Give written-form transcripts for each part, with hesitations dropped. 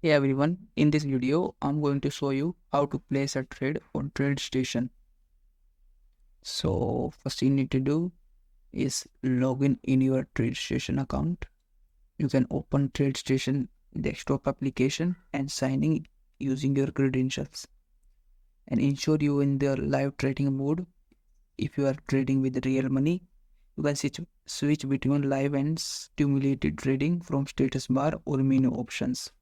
Hey everyone, in this video I'm going to show you how to place a trade on TradeStation. So first you need to do is log in your TradeStation account. You can open TradeStation desktop application and sign in using your credentials and ensure you in the live trading mode. If you are trading with real money, you can switch between live and stimulated trading from status bar or menu options.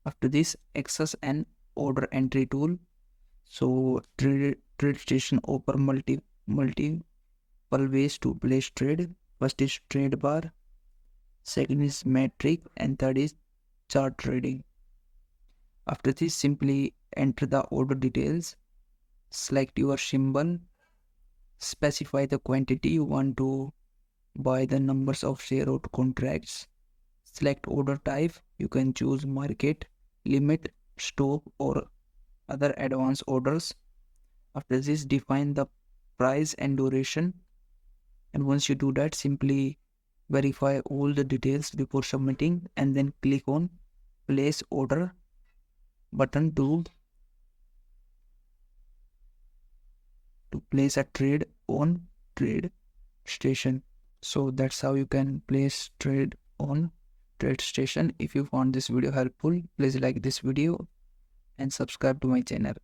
After this, access an order entry tool. So TradeStation offer multiple ways to place trade. First is trade bar, second is metric, and third is chart trading. After this, simply enter the order details, select your symbol, specify the quantity you want to buy, the numbers of share or contracts, select order type. You can choose market, limit, stop, or other advanced orders. After this, define the price and duration. And once you do that, simply verify all the details before submitting and then click on place order button to place a trade on TradeStation. So that's how you can place trade on TradeStation. If you found this video helpful, please like this video and subscribe to my channel.